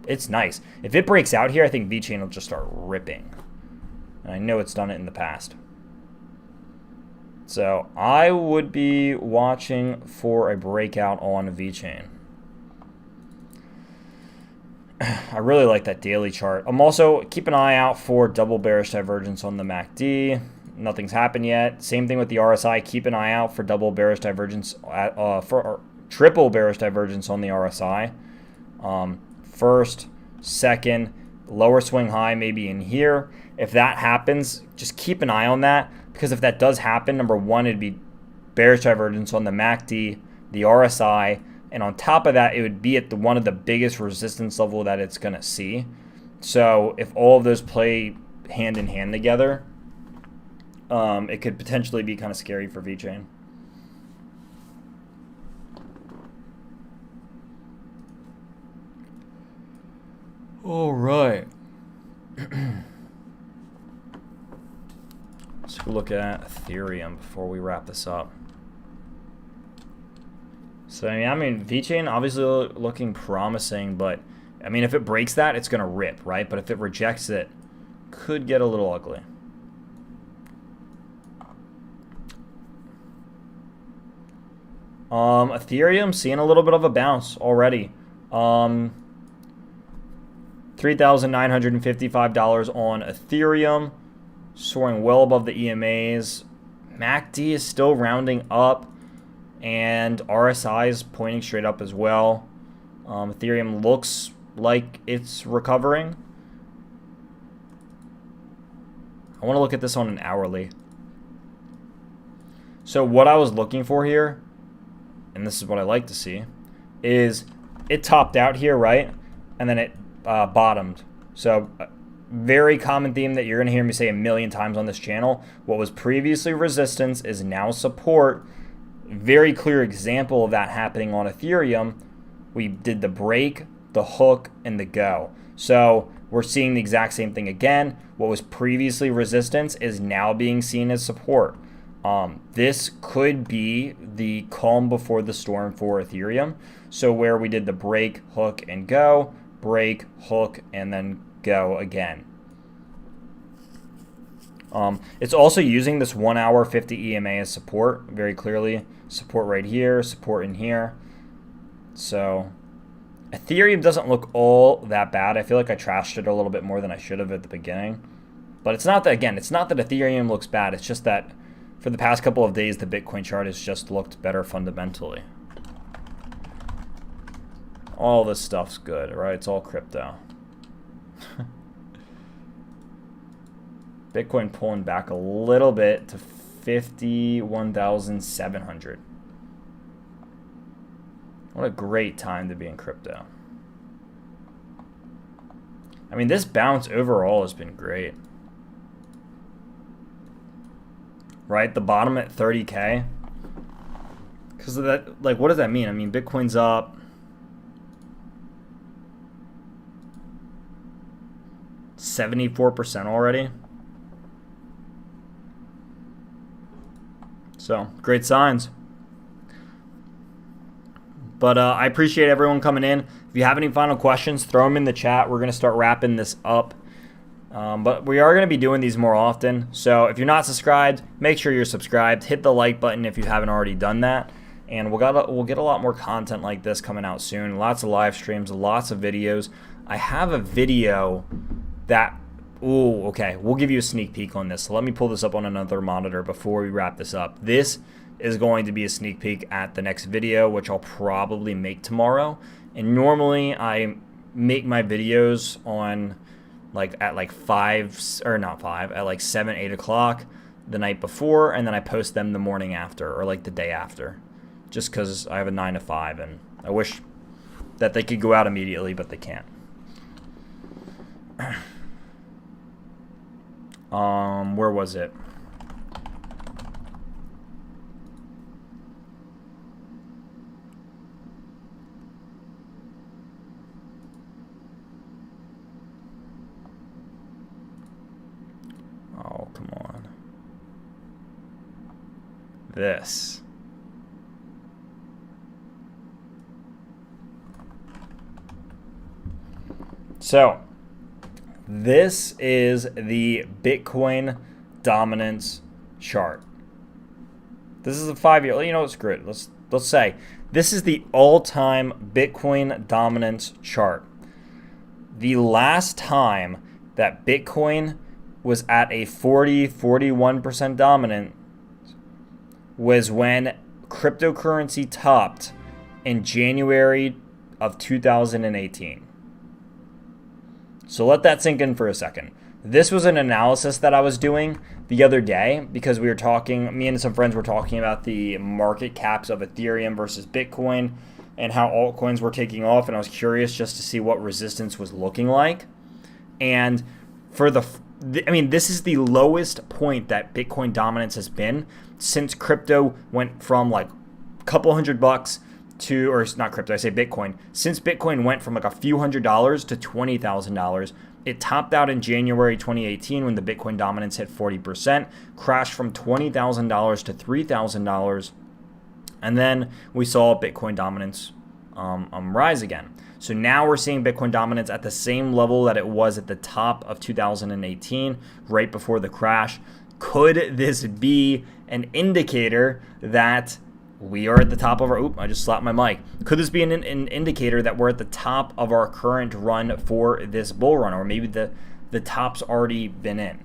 it's nice. If it breaks out here, I think VeChain will just start ripping. And I know it's done it in the past. So I would be watching for a breakout on VeChain. I really like that daily chart. I'm also keep an eye out for double bearish divergence on the MACD. Nothing's happened yet. Same thing with the RSI. Keep an eye out for double bearish divergence, for triple bearish divergence on the RSI. First, second, lower swing high maybe in here. If that happens, just keep an eye on that, because if that does happen, number one, it'd be bearish divergence on the MACD, the RSI, and on top of that, it would be at one of the biggest resistance level that it's going to see. So if all of those play hand in hand together, it could potentially be kind of scary for VeChain. All right. Let's look at Ethereum before we wrap this up. So, I mean, VeChain obviously looking promising, but, I mean, if it breaks that, it's going to rip, right? But if it rejects it, could get a little ugly. Ethereum seeing a little bit of a bounce already. $3,955 on Ethereum, soaring well above the EMAs. MACD is still rounding up, and RSI is pointing straight up as well. Ethereum looks like it's recovering. I want to look at this on an hourly. So what I was looking for here, and this is what I like to see, is it topped out here, right? And then it bottomed. So very common theme that you're going to hear me say a million times on this channel. What was previously resistance is now support. Very clear example of that happening on Ethereum. We did the break, the hook, and the go. So we're seeing the exact same thing again. What was previously resistance is now being seen as support. This could be the calm before the storm for Ethereum. So where we did the break, hook, and go, break, hook, and then go again. It's also using this 1 hour 50 EMA as support very clearly. Support right here, support in here. So Ethereum doesn't look all that bad. I feel like I trashed it a little bit more than I should have at the beginning. But it's not that, again, it's not that Ethereum looks bad. It's just that for the past couple of days, the Bitcoin chart has just looked better fundamentally. All this stuff's good, right? It's all crypto. Bitcoin pulling back a little bit to 51,700. What a great time to be in crypto. I mean, this bounce overall has been great. Right? The bottom at 30K. Because of that, like, what does that mean? I mean, Bitcoin's up 74% already. So, great signs. But I appreciate everyone coming in. If you have any final questions, throw them in the chat. We're going to start wrapping this up. But we are going to be doing these more often. So if you're not subscribed, make sure you're subscribed. Hit the like button if you haven't already done that. And we'll get a lot more content like this coming out soon. Lots of live streams, lots of videos. I have a video that... Ooh, okay. We'll give you a sneak peek on this. So let me pull this up on another monitor before we wrap this up. This is going to be a sneak peek at the next video, which I'll probably make tomorrow. And normally I make my videos on at like 7, 8 o'clock the night before, and then I post them the morning after or like the day after, just because I have a 9 to 5 and I wish that they could go out immediately, but they can't. Where was it? Oh, come on. This. So, this is the Bitcoin dominance chart. This is a 5-year. You know, it's great. Let's say this is the all-time Bitcoin dominance chart. The last time that Bitcoin was at a 41% dominant was when cryptocurrency topped in January of 2018. So let that sink in for a second. This was an analysis that I was doing the other day because we were talking, me and some friends were talking about the market caps of Ethereum versus Bitcoin and how altcoins were taking off, and I was curious just to see what resistance was looking like. And for this is the lowest point that Bitcoin dominance has been since crypto went from like a couple $100 to, or not crypto, I say Bitcoin. Since Bitcoin went from like a few $100s to $20,000, it topped out in January 2018 when the Bitcoin dominance hit 40%, crashed from $20,000 to $3,000, and then we saw Bitcoin dominance rise again. So now we're seeing Bitcoin dominance at the same level that it was at the top of 2018, right before the crash. Could this be an indicator that we are at the top of our... Oop, I just slapped my mic. Could this be an indicator that we're at the top of our current run for this bull run? Or maybe the top's already been in.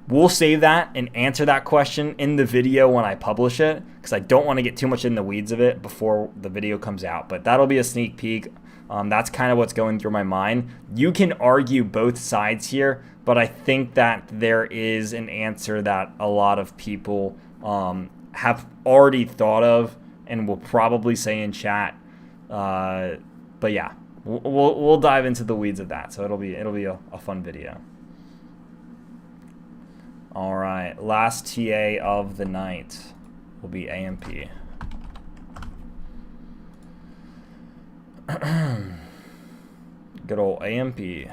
We'll save that and answer that question in the video when I publish it, because I don't want to get too much in the weeds of it before the video comes out. But that'll be a sneak peek. That's kind of what's going through my mind. You can argue both sides here, but I think that there is an answer that a lot of people have already thought of and will probably say in chat. But yeah, we'll dive into the weeds of that. So it'll be a fun video. All right, last TA of the night will be AMP. Good old AMP.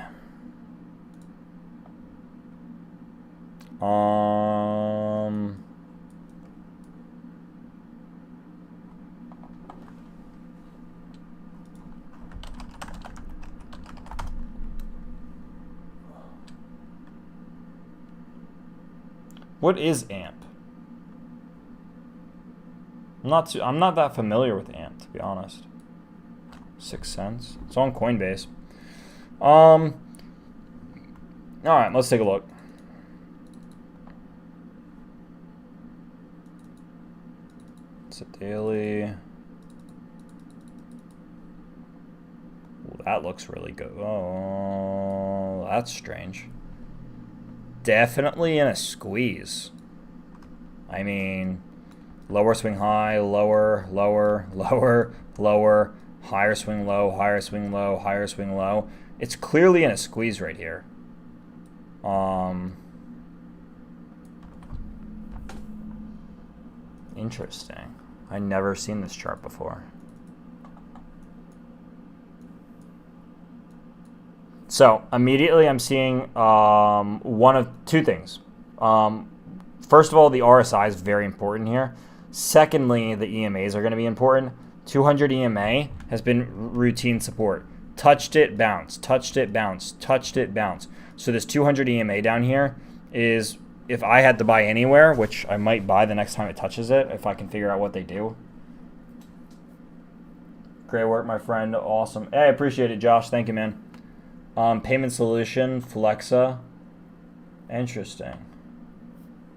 What is AMP? I'm not that familiar with AMP, to be honest. 6 cents. It's on Coinbase. All right, let's take a look. It's a daily. Ooh, that looks really good. Oh, that's strange. Definitely in a squeeze. I mean, lower swing high, lower, lower, lower, lower, higher swing low, higher swing low, higher swing low. It's clearly in a squeeze right here. Interesting. I never seen this chart before. So immediately I'm seeing one of two things. First of all, the RSI is very important here. Secondly, the EMAs are going to be important. 200 EMA has been routine support. Touched it, bounced. Touched it, bounced. Touched it, bounced. So this 200 EMA down here is, if I had to buy anywhere, which I might buy the next time it touches it, if I can figure out what they do. Great work, my friend. Awesome. Hey, I appreciate it, Josh. Thank you, man. Payment solution, Flexa. Interesting.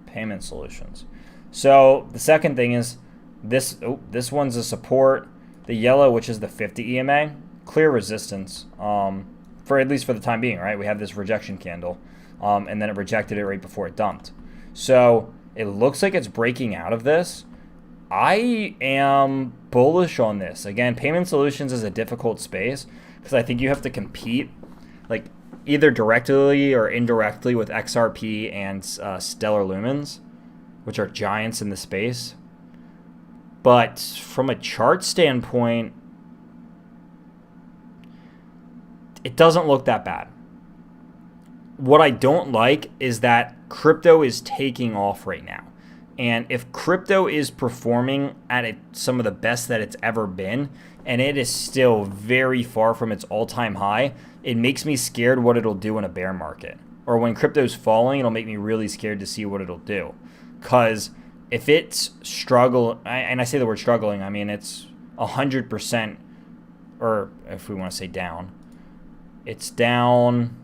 Payment solutions. So the second thing is this. Oh, this one's a support. The yellow, which is the 50 EMA, clear resistance. For at least for the time being, right? We have this rejection candle, and then it rejected it right before it dumped. So it looks like it's breaking out of this. I am bullish on this. Again, payment solutions is a difficult space because I think you have to compete, like either directly or indirectly, with XRP and Stellar Lumens, which are giants in the space. But from a chart standpoint, it doesn't look that bad. What I don't like is that crypto is taking off right now. And if crypto is performing at some of the best that it's ever been, and it is still very far from its all-time high, it makes me scared what it'll do in a bear market. Or when crypto's falling, it'll make me really scared to see what it'll do. Because if it's and I say the word struggling, I mean it's 100%, or if we want to say down, it's down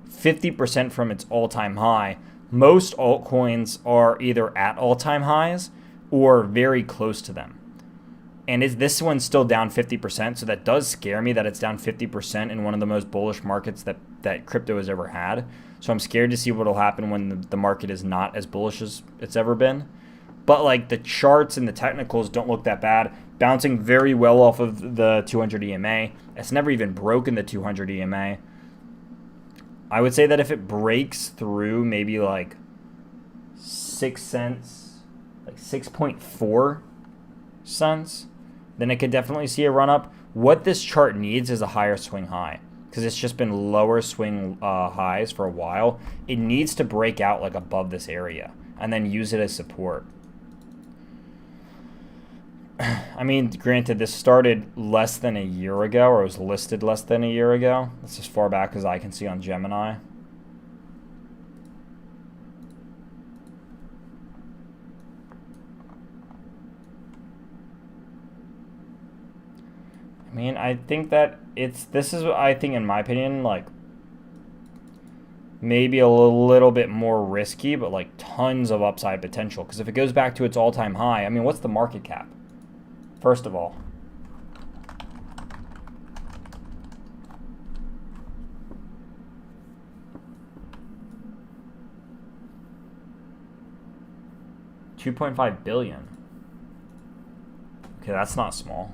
50% from its all-time high. Most altcoins are either at all-time highs or very close to them. And this one's still down 50%, so that does scare me that it's down 50% in one of the most bullish markets that crypto has ever had. So I'm scared to see what will happen when the market is not as bullish as it's ever been. But like the charts and the technicals don't look that bad. Bouncing very well off of the 200 EMA. It's never even broken the 200 EMA. I would say that if it breaks through maybe like 6 cents, like 6.4 cents, then it could definitely see a run up. What this chart needs is a higher swing high, because it's just been lower swing highs for a while. It needs to break out like above this area and then use it as support. I mean, granted, this started less than a year ago, or it was listed less than a year ago. That's as far back as I can see on Gemini. I mean, I think that this is, I think, in my opinion, like maybe a little bit more risky, but like tons of upside potential. Because if it goes back to its all-time high, I mean, what's the market cap? First of all, $2.5 billion. Okay, that's not small.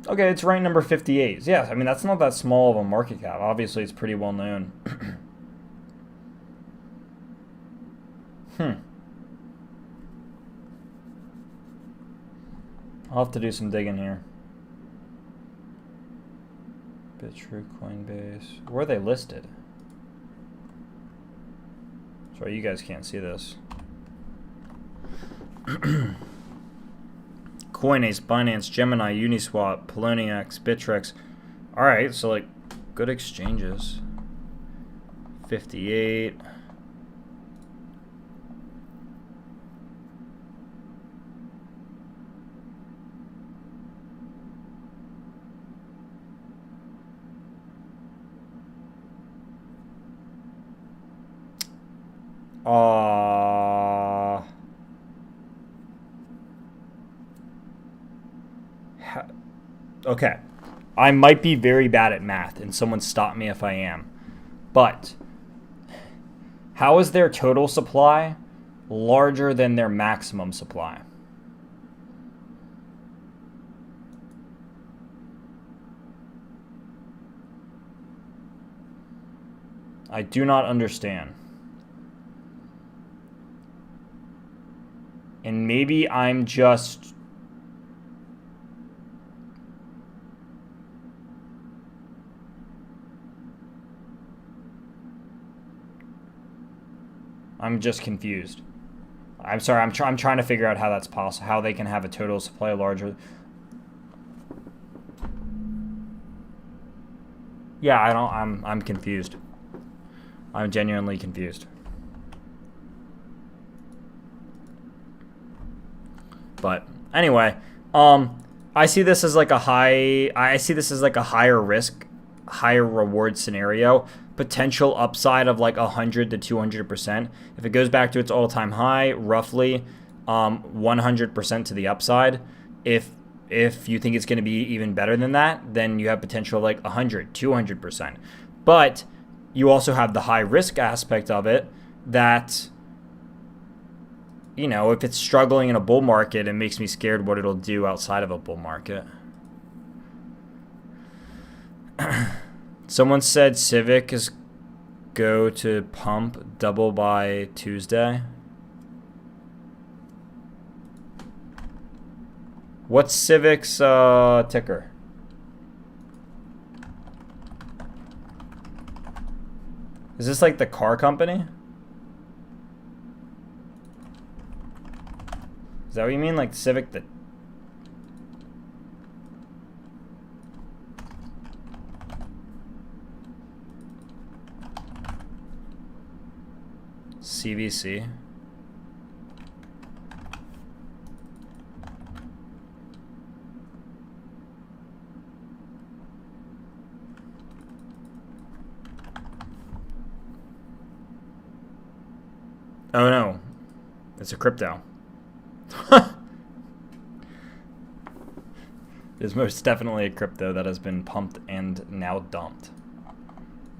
Okay, it's rank number 58. Yeah, I mean, that's not that small of a market cap. Obviously, it's pretty well known. I'll have to do some digging here. BitTrue, Coinbase. Where are they listed? Sorry, you guys can't see this. Coinbase, Binance, Gemini, Uniswap, Poloniex, Bittrex. Alright, so like good exchanges. 58. Okay. I might be very bad at math, and someone stop me if I am. But how is their total supply larger than their maximum supply? I do not understand. And maybe I'm just... I'm just confused. I'm sorry. I'm trying to figure out how that's possible. How they can have a total supply larger. Yeah, I don't. I'm confused. I'm genuinely confused. But anyway, I see this as like a high. I see this as like a higher risk, higher reward scenario. Potential upside of like 100 to 200%. If it goes back to its all-time high, roughly 100% to the upside. If you think it's going to be even better than that, then you have potential like 100, 200%. But you also have the high risk aspect of it that, you know, if it's struggling in a bull market, it makes me scared what it'll do outside of a bull market. Someone said Civic is go to pump double by Tuesday. What's Civic's ticker? Is this like the car company? Is that what you mean? Like Civic the... CVC. Oh no, it's a crypto. It's most definitely a crypto that has been pumped and now dumped.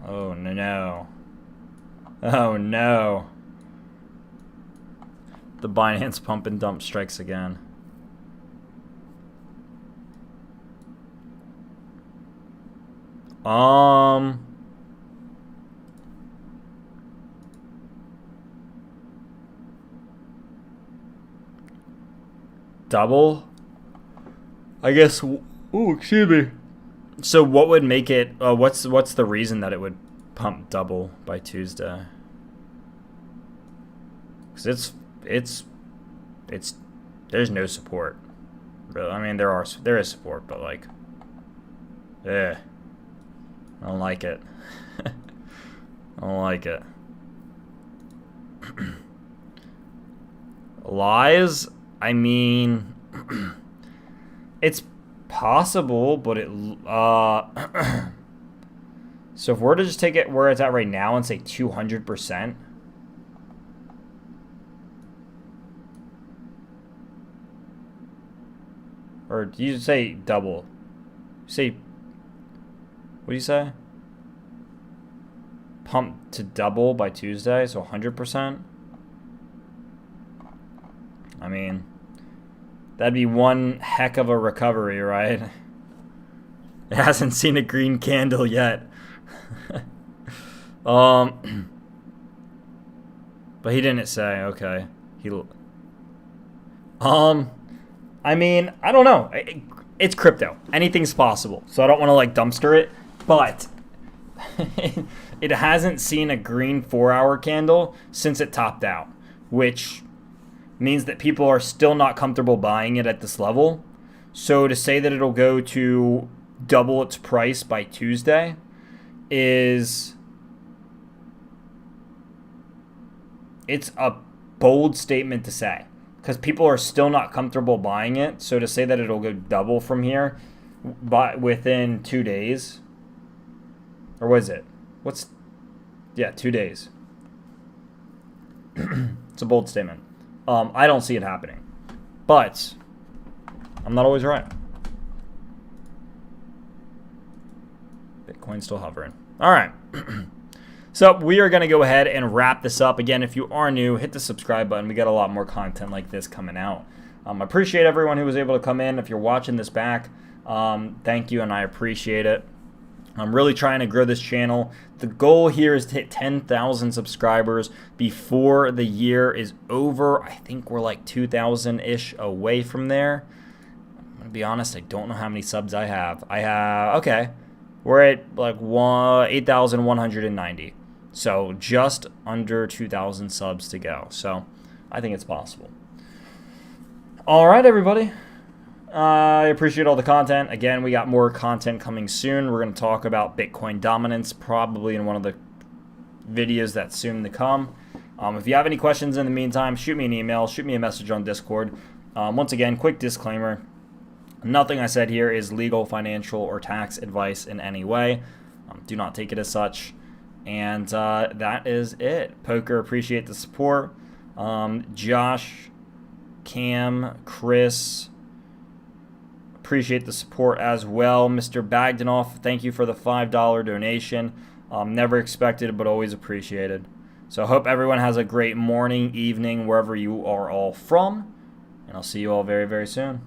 Oh no. Oh no. The Binance pump and dump strikes again. Double? I guess. Oh, excuse me. So what would make it? What's the reason that it would pump double by Tuesday? Because it's there's no support. Really, I mean there is support, but like, I don't like it. I don't like it. Lies? I mean, it's possible, but it so if we're to just take it where it's at right now and say 200%, or do you say double? You say, what do you say? Pump to double by Tuesday, so 100%. I mean, that'd be one heck of a recovery, right? It hasn't seen a green candle yet. But he didn't say. Okay. I mean, I don't know. It's crypto. Anything's possible. So I don't want to like dumpster it, but it hasn't seen a green 4-hour candle since it topped out, which means that people are still not comfortable buying it at this level. So to say that it'll go to double its price by Tuesday it's a bold statement to say, because people are still not comfortable buying it. So to say that it'll go double from here within 2 days, or was it? 2 days. It's a bold statement. I don't see it happening. But I'm not always right. Bitcoin's still hovering. All right. So we are going to go ahead and wrap this up. Again, if you are new, hit the subscribe button. We got a lot more content like this coming out. I appreciate everyone who was able to come in. If you're watching this back, thank you, and I appreciate it. I'm really trying to grow this channel. The goal here is to hit 10,000 subscribers before the year is over. I think we're like 2,000-ish away from there. I'm going to be honest, I don't know how many subs I have. Okay, we're at like 8,190. So just under 2,000 subs to go. So I think it's possible. All right, everybody. I appreciate all the content. Again, we got more content coming soon. We're going to talk about Bitcoin dominance probably in one of the videos that's soon to come. If you have any questions in the meantime, shoot me an email, shoot me a message on Discord. Once again, quick disclaimer. Nothing I said here is legal, financial, or tax advice in any way. Do not take it as such. And that is it. Poker, appreciate the support. Josh, Cam, Chris, appreciate the support as well. Mr. Bagdanoff, thank you for the $5 donation. Never expected, but always appreciated. So I hope everyone has a great morning, evening, wherever you are all from. And I'll see you all very, very soon.